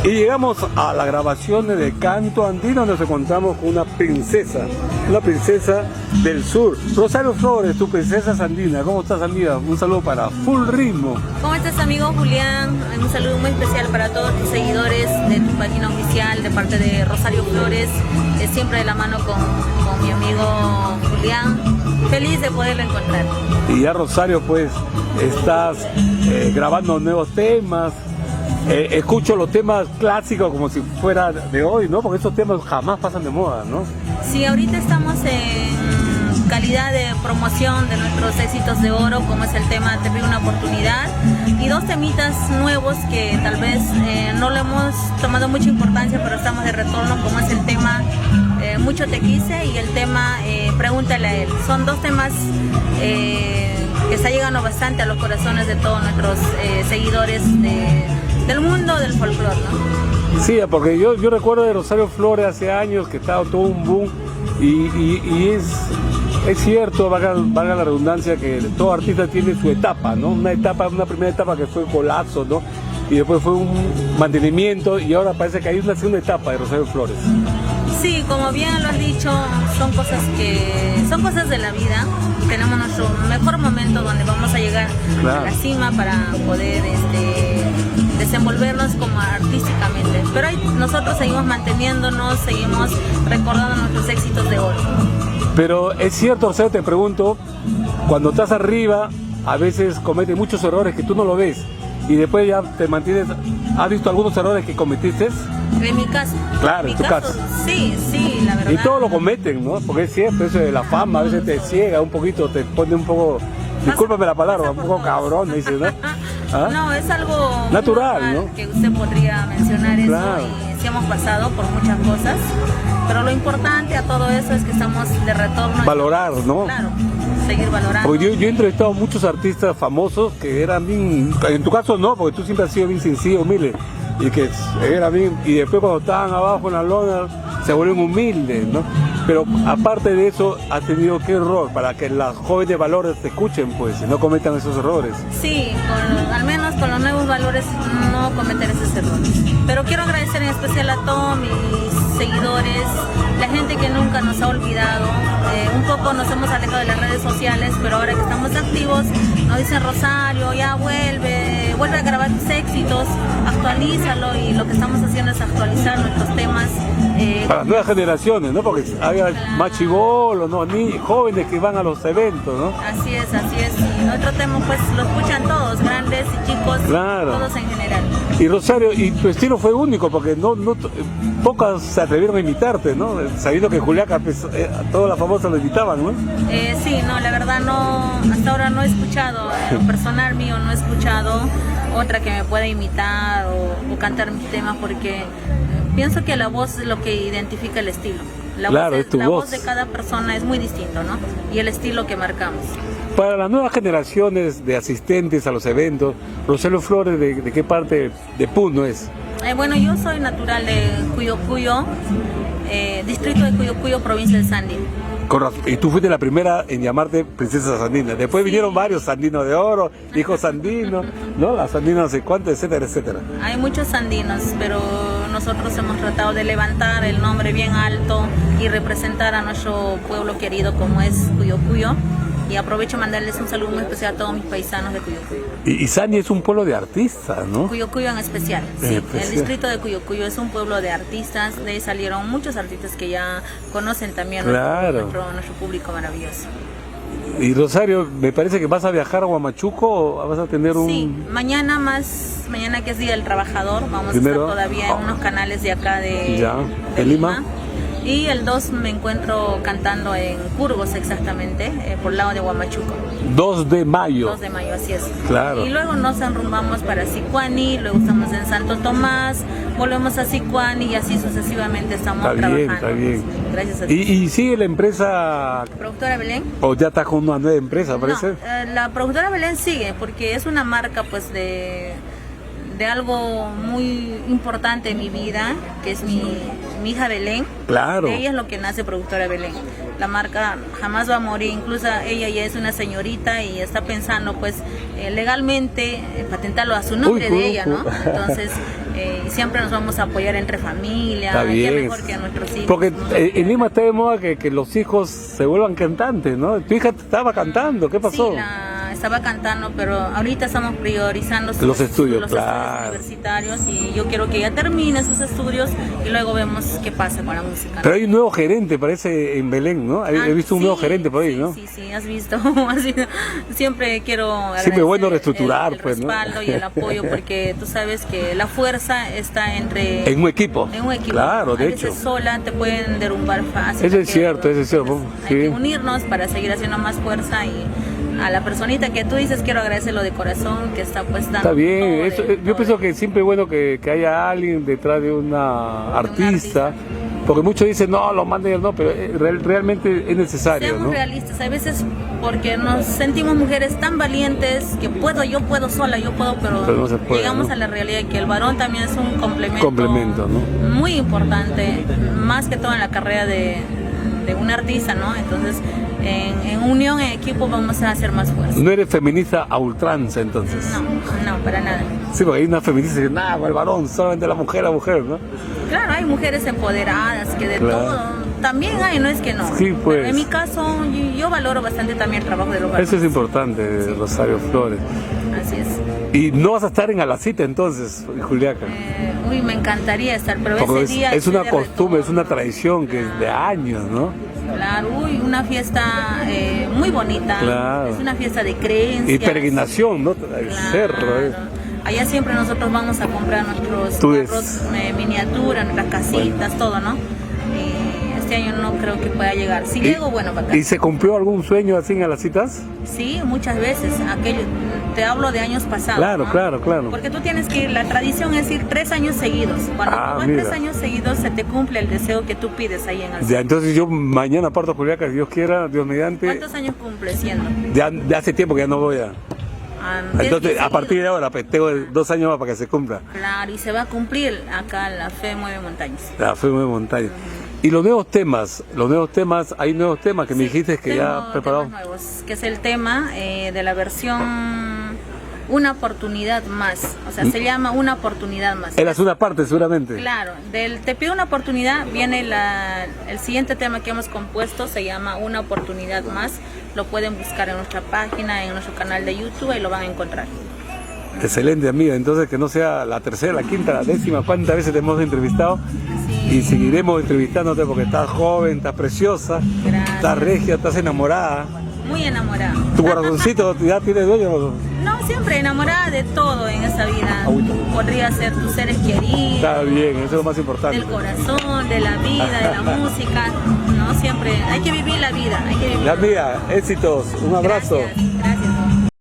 Y llegamos a la grabación de Canto Andino, donde nos encontramos con una princesa del sur. Rosario Flores, tu princesa andina. ¿Cómo estás, amiga? Un saludo para Full Ritmo. ¿Cómo estás, amigo Julián? Un saludo muy especial para todos tus seguidores de tu página oficial, de parte de Rosario Flores, siempre de la mano con mi amigo Julián. Feliz de poderlo encontrar. Y ya, Rosario, pues, estás grabando nuevos temas. Escucho los temas clásicos como si fuera de hoy, ¿no? Porque esos temas jamás pasan de moda, ¿no? Sí, ahorita estamos en calidad de promoción de nuestros éxitos de oro, como es el tema Te pido una oportunidad, y dos temitas nuevos que tal vez no le hemos tomado mucha importancia, pero estamos de retorno, como es el tema Mucho te quise y el tema Pregúntale a él. Son dos temas que está llegando bastante a los corazones de todos nuestros seguidores del mundo del folclore, ¿no? Sí, porque yo recuerdo de Rosario Flores hace años que estaba todo un boom y es cierto, valga la redundancia, que todo artista tiene su etapa, ¿no? Una primera etapa que fue colapso, ¿no? Y después fue un mantenimiento y ahora parece que hay una segunda etapa de Rosario Flores. Sí, como bien lo has dicho, son cosas de la vida. Tenemos nuestro mejor momento donde vamos a llegar a la cima para poder desenvolvernos como artísticamente. Pero nosotros seguimos manteniéndonos, seguimos recordando nuestros éxitos de oro. Pero es cierto, Rosario, te pregunto, cuando estás arriba, a veces cometes muchos errores que tú no lo ves. Y después ya te mantienes. ¿Has visto algunos errores que cometiste? En mi caso. Claro, en tu caso. Sí, la verdad. Y todos lo cometen, ¿no? Porque es cierto, eso de la fama a veces te ciega un poquito, te pone un poco. Discúlpame la palabra, un poco cabrón, me dices, ¿no? ¿Ah? No, es algo natural, ¿no? Que usted podría mencionar eso, claro. Y sí hemos pasado por muchas cosas, pero lo importante a todo eso es que estamos de retorno. Valorar, ¿no? Claro, seguir valorando. Porque yo he entrevistado a muchos artistas famosos que eran bien, en tu caso no, porque tú siempre has sido bien sencillo, humilde, y que era bien, y después cuando estaban abajo en la lona se vuelven humildes, ¿no? Pero aparte de eso, ¿has tenido qué error para que las jóvenes valores te escuchen, pues, y no cometan esos errores? Sí, al menos con los nuevos valores no cometer esos errores. Pero quiero agradecer en especial a todos mis seguidores, la gente que nunca nos ha olvidado. Un poco nos hemos alejado de las redes sociales, pero ahora que estamos activos, nos dicen Rosario, ya vuelve a grabar tus éxitos, actualízalo, y lo que estamos haciendo es actualizar nuestros temas. Para las nuevas generaciones, ¿no? Porque había más chibolos, ¿no? Ni jóvenes que van a los eventos, ¿no? Así es. Y nuestro tema, pues, lo escuchan todos, grandes y chicos, claro. Todos en general. Y Rosario, y tu estilo fue único, porque pocas se atrevieron a imitarte, ¿no? Sabiendo que Juliaca, pues, todas las famosas lo imitaban, ¿no? Sí, no, la verdad no, hasta ahora no he escuchado, en lo personal mío no he escuchado otra que me pueda imitar o cantar mis temas, porque pienso que la voz es lo que identifica el estilo. La voz de cada persona es muy distinto, ¿no? Y el estilo que marcamos. Para las nuevas generaciones de asistentes a los eventos, Rosario Flores, ¿de qué parte de Puno es? Bueno, yo soy natural de Cuyocuyo, distrito de Cuyocuyo, provincia de Sandín. Y tú fuiste la primera en llamarte Princesa Sandina. Después vinieron varios Sandinos de Oro, hijos Sandinos, ¿no? Las Sandinas no sé cuánto, etcétera, etcétera. Hay muchos sandinos, pero nosotros hemos tratado de levantar el nombre bien alto y representar a nuestro pueblo querido como es Cuyocuyo. Y aprovecho mandarles un saludo muy especial a todos mis paisanos de Cuyocuyo. Y Sani es un pueblo de artistas, ¿no? Cuyocuyo en especial, sí. El distrito de Cuyocuyo es un pueblo de artistas. De ahí salieron muchos artistas que ya conocen también nuestro público maravilloso. Y Rosario, me parece que vas a viajar a Huamachuco o vas a tener un... Sí, mañana que es Día del Trabajador, vamos a estar todavía en unos canales de acá de Lima. Y el 2 me encuentro cantando en Burgos, exactamente, por el lado de Huamachuco. 2 de mayo. 2 de mayo, así es. Claro. Y luego nos enrumbamos para Sicuani, luego estamos en Santo Tomás, volvemos a Sicuani y así sucesivamente estamos trabajando. Está bien. Gracias a Dios. ¿Y sigue la empresa? ¿Productora Belén? ¿O ya está con una nueva empresa, parece? No, la Productora Belén sigue, porque es una marca, pues, de algo muy importante en mi vida, que es mi hija Belén. Claro. De ella es lo que nace Productora Belén. la marca jamás va a morir. Incluso ella ya es una señorita y está pensando pues legalmente patentarlo a su nombre de ella, ¿no? Entonces siempre nos vamos a apoyar entre familia. Está bien. Qué mejor que a nuestros hijos. Porque en Lima está de moda que los hijos se vuelvan cantantes, ¿no? Tu hija estaba cantando, ¿qué pasó? Sí, estaba cantando, pero ahorita estamos priorizando los estudios, los claro. estudios universitarios, y yo quiero que ella termine sus estudios y luego vemos qué pasa con la música, ¿no? Pero hay un nuevo gerente, parece, en Belén, ¿no? He visto un nuevo gerente por ahí, ¿no? Sí, has visto. Siempre quiero siempre bueno reestructurar, el pues, ¿no? respaldo y el apoyo, porque tú sabes que la fuerza está entre... En un equipo. En un equipo. Claro, de a hecho. veces sola te pueden derrumbar fácil. Eso es cierto, eso es cierto. Hay que unirnos para seguir haciendo más fuerza, y a la personita que tú dices quiero agradecerlo de corazón, que está pues dando. Está bien, todo eso, yo pienso que siempre es bueno que haya alguien detrás de una artista, porque muchos dicen no, los managers no, pero realmente es necesario, Seamos ¿no? realistas, a veces porque nos sentimos mujeres tan valientes que yo puedo sola, pero no se puede, llegamos ¿no? a la realidad de que el varón también es un Complemento, ¿no? muy importante, más que todo en la carrera de un artista, ¿no? Entonces, en unión, en equipo, vamos a hacer más fuerza. No eres feminista a ultranza, entonces. No, para nada. Sí, porque hay una feminista que dice, nada, el varón, solamente la mujer, ¿no? Claro, hay mujeres empoderadas que de todo, también hay, no es que no. Sí, pues. Pero en mi caso, yo valoro bastante también el trabajo de los varones. Eso es importante, sí. Rosario Flores. Así es. Y no vas a estar en Alacita entonces, Juliaca. Me encantaría estar, pero porque ese día... es una costumbre, es una tradición que es de años, ¿no? Claro, una fiesta muy bonita. Claro. Es una fiesta de creencias. Y peregrinación, ¿no? El cerro. Allá siempre nosotros vamos a comprar nuestros carros miniatura, nuestras casitas, todo, ¿no? Y este año no creo que pueda llegar. Si llego, bueno, para acá. ¿Y se cumplió algún sueño así en Alacitas? Sí, muchas veces. Te hablo de años pasados. Claro, ¿no? claro. Porque tú tienes que ir, la tradición es ir 3 años seguidos. Cuando tú vas 3 años seguidos, se te cumple el deseo que tú pides ahí en Alacita. Ya, entonces yo mañana parto a Juliaca, si Dios quiera, Dios mediante. ¿Cuántos años cumple siendo? Ya hace tiempo que ya no voy a... Entonces, a partir de ahora, pues, tengo 2 años más para que se cumpla. Claro, y se va a cumplir acá La Fe Mueve Montañas. La Fe Mueve Montañas. Y los nuevos temas, hay nuevos temas que me dijiste que ya preparados. Nuevos, que es el tema de la versión Una Oportunidad Más, o sea, se llama Una Oportunidad Más. Era una parte seguramente. Claro, Te Pido Una Oportunidad viene el siguiente tema que hemos compuesto, se llama Una Oportunidad Más. Lo pueden buscar en nuestra página, en nuestro canal de YouTube, y lo van a encontrar. Excelente, amiga. Entonces, que no sea la tercera, la quinta, la décima, ¿cuántas veces te hemos entrevistado? Sí. Y seguiremos entrevistándote porque estás joven, estás preciosa, Gracias. Estás regia, estás enamorada. Muy enamorada. ¿Tu corazoncito ya tiene dueño? No, siempre enamorada de todo en esa vida. Podría ser tus seres queridos. Está bien, eso es lo más importante. Del corazón, de la vida, de la música. No, siempre hay que vivir la vida. Amiga, éxitos, un abrazo. Gracias.